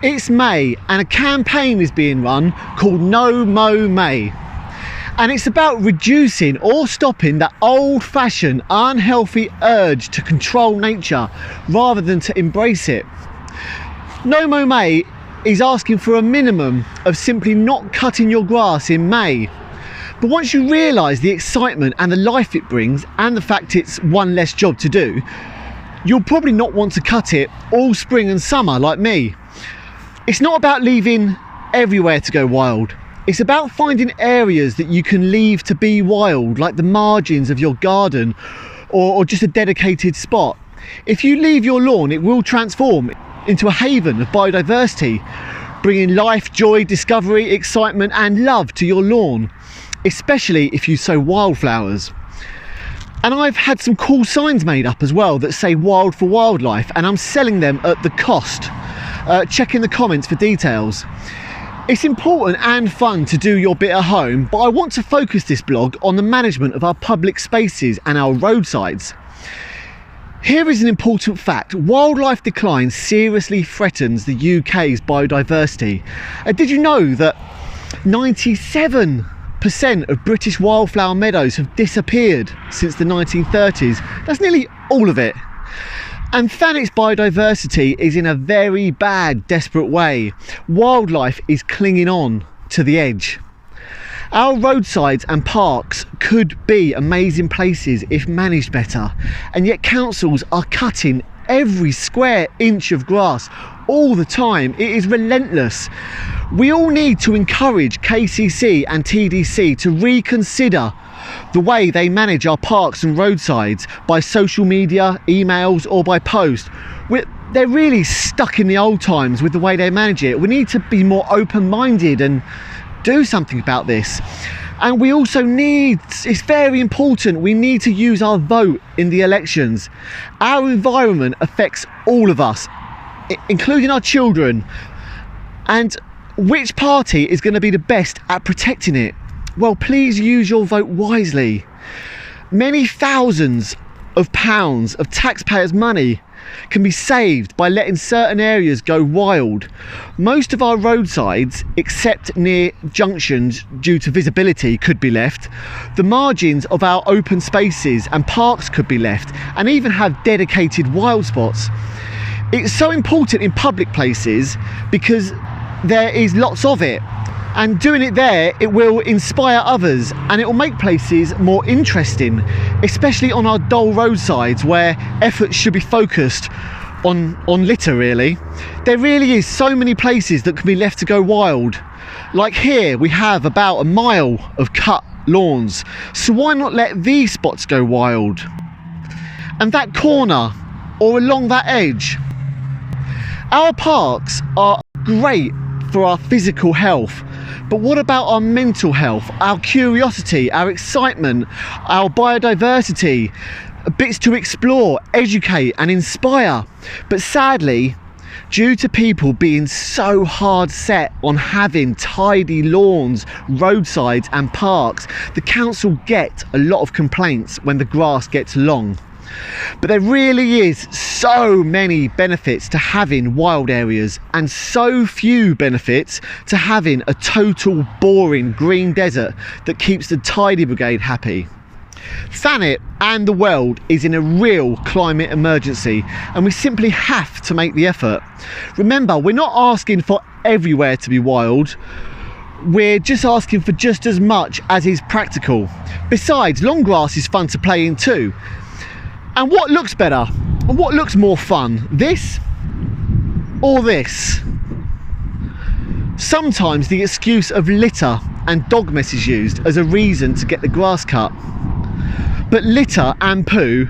It's May and a campaign is being run called Mow May. And it's about reducing or stopping that old-fashioned unhealthy urge to control nature rather than to embrace it. Mow May is asking for a minimum of simply not cutting your grass in May. But once you realise the excitement and the life it brings and the fact it's one less job to do, you'll probably not want to cut it all spring and summer like me. It's not about leaving everywhere to go wild. It's about finding areas that you can leave to be wild, like the margins of your garden or just a dedicated spot. If you leave your lawn, it will transform into a haven of biodiversity, bringing life, joy, discovery, excitement and love to your lawn, especially if you sow wildflowers. And I've had some cool signs made up as well that say wild for wildlife, and I'm selling them at the cost. Check in the comments for details. It's important and fun to do your bit at home, but I want to focus this blog on the management of our public spaces and our roadsides. Here is an important fact: wildlife decline seriously threatens the UK's biodiversity. Did you know that 97% of British wildflower meadows have disappeared since the 1930s? That's nearly all of it. And Thanet's biodiversity is in a very bad, desperate way. Wildlife is clinging on to the edge. Our roadsides and parks could be amazing places if managed better, and yet councils are cutting every square inch of grass all the time. It is relentless. We all need to encourage KCC and TDC to reconsider the way they manage our parks and roadsides by social media, emails or by post. They're really stuck in the old times with the way they manage it. We need to be more open-minded and do something about this. And we also need, it's very important, we need to use our vote in the elections. Our environment affects all of us, including our children. And which party is going to be the best at protecting it? Well, please use your vote wisely. Many thousands of pounds of taxpayers' money can be saved by letting certain areas go wild. Most of our roadsides, except near junctions due to visibility, could be left. The margins of our open spaces and parks could be left, and even have dedicated wild spots. It's so important in public places because there is lots of it. And doing it there, it will inspire others and it will make places more interesting, especially on our dull roadsides where efforts should be focused on litter really. There really is so many places that can be left to go wild. Like here, we have about a mile of cut lawns. So why not let these spots go wild? And that corner or along that edge. Our parks are great for our physical health. But what about our mental health, our curiosity, our excitement, our biodiversity, bits to explore, educate and inspire? But sadly, due to people being so hard set on having tidy lawns, roadsides and parks, the council get a lot of complaints when the grass gets long. But there really is so many benefits to having wild areas and so few benefits to having a total boring green desert that keeps the tidy brigade happy. Thanet and the world is in a real climate emergency and we simply have to make the effort. Remember, we're not asking for everywhere to be wild. We're just asking for just as much as is practical. Besides, long grass is fun to play in too. And what looks better? And what looks more fun? This or this? Sometimes the excuse of litter and dog mess is used as a reason to get the grass cut. But litter and poo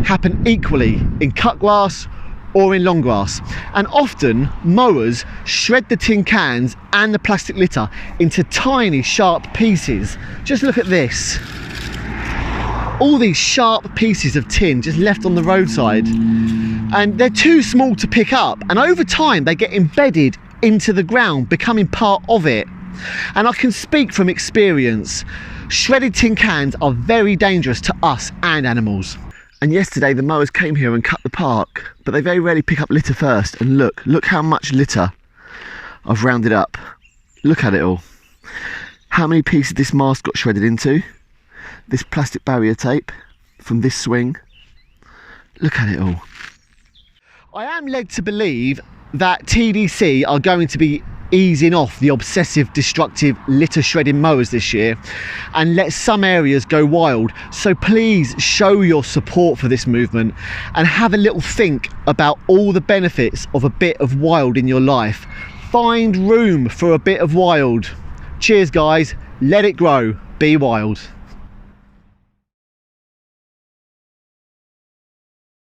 happen equally in cut grass or in long grass. And often mowers shred the tin cans and the plastic litter into tiny sharp pieces. Just look at this. All these sharp pieces of tin just left on the roadside, and they're too small to pick up, and over time they get embedded into the ground, becoming part of it. And I can speak from experience, shredded tin cans are very dangerous to us and animals. And yesterday the mowers came here and cut the park, but they very rarely pick up litter first, and look how much litter I've rounded up. Look at it all. How many pieces this mast got shredded into? This plastic barrier tape from this swing. Look at it all. I am led to believe that TDC are going to be easing off the obsessive destructive litter shredding mowers this year and let some areas go wild. So please show your support for this movement and have a little think about all the benefits of a bit of wild in your life. Find room for a bit of wild. Cheers guys, let it grow, be wild.